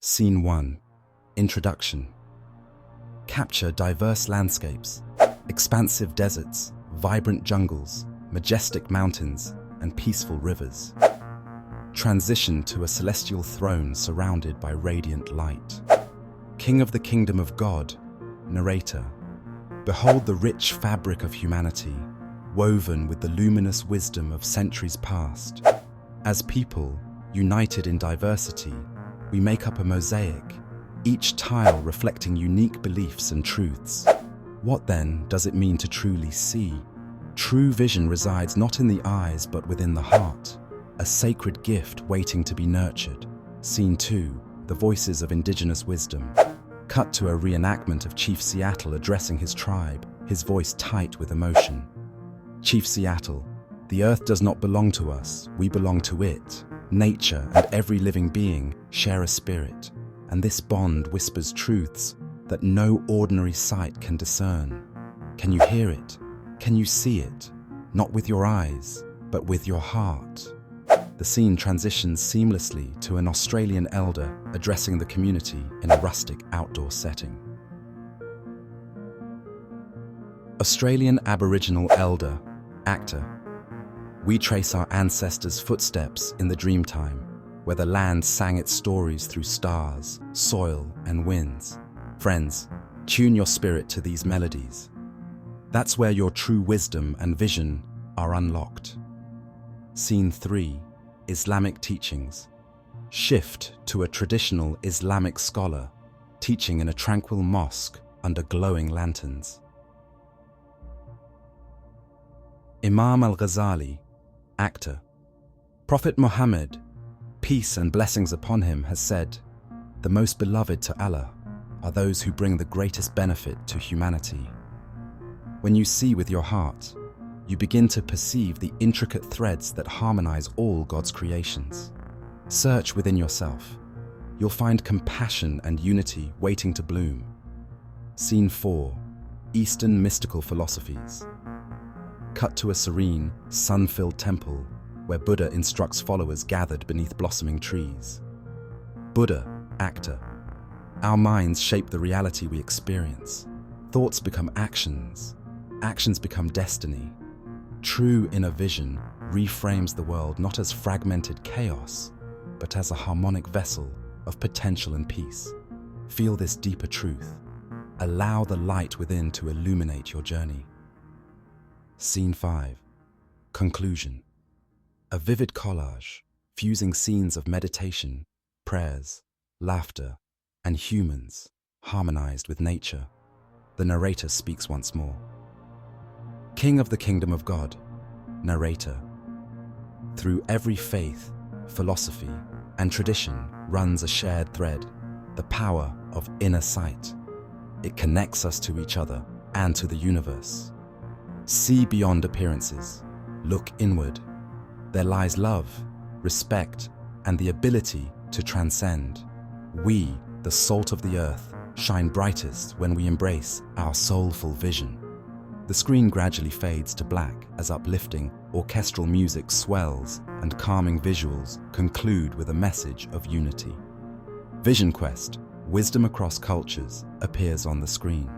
Scene 1. Introduction. Capture diverse landscapes, expansive deserts, vibrant jungles, majestic mountains, and peaceful rivers. Transition to a celestial throne surrounded by radiant light. King of the Kingdom of God, narrator. Behold the rich fabric of humanity, woven with the luminous wisdom of centuries past. As people, united in diversity, we make up a mosaic, each tile reflecting unique beliefs and truths. What then does it mean to truly see? True vision resides not in the eyes but within the heart, a sacred gift waiting to be nurtured. Scene 2. The voices of indigenous wisdom. Cut to a reenactment of Chief Seattle addressing his tribe, his voice tight with emotion. Chief Seattle, the earth does not belong to us, we belong to it. Nature and every living being share a spirit, and this bond whispers truths that no ordinary sight can discern. Can you hear it? Can you see it? Not with your eyes, but with your heart. The scene transitions seamlessly to an Australian elder addressing the community in a rustic outdoor setting. Australian Aboriginal elder, actor. We trace our ancestors' footsteps in the dreamtime, where the land sang its stories through stars, soil, and winds. Friends, tune your spirit to these melodies. That's where your true wisdom and vision are unlocked. Scene 3. Islamic teachings. Shift to a traditional Islamic scholar, teaching in a tranquil mosque under glowing lanterns. Imam al-Ghazali, actor. Prophet Muhammad, peace and blessings upon him, has said, "The most beloved to Allah are those who bring the greatest benefit to humanity." When you see with your heart, you begin to perceive the intricate threads that harmonize all God's creations. Search within yourself. You'll find compassion and unity waiting to bloom. Scene 4. Eastern mystical philosophies. Cut to a serene, sun-filled temple where Buddha instructs followers gathered beneath blossoming trees. Buddha, actor. Our minds shape the reality we experience. Thoughts become actions. Actions become destiny. True inner vision reframes the world not as fragmented chaos, but as a harmonic vessel of potential and peace. Feel this deeper truth. Allow the light within to illuminate your journey. Scene 5. Conclusion. A vivid collage, fusing scenes of meditation, prayers, laughter, and humans, harmonized with nature. The narrator speaks once more. King of the Kingdom of God, narrator. Through every faith, philosophy, and tradition runs a shared thread, the power of inner sight. It connects us to each other and to the universe. See beyond appearances. Look inward. There lies love, respect, and the ability to transcend. We, the salt of the earth, shine brightest when we embrace our soulful vision. The screen gradually fades to black as uplifting orchestral music swells and calming visuals conclude with a message of unity. Vision Quest, Wisdom Across Cultures, appears on the screen.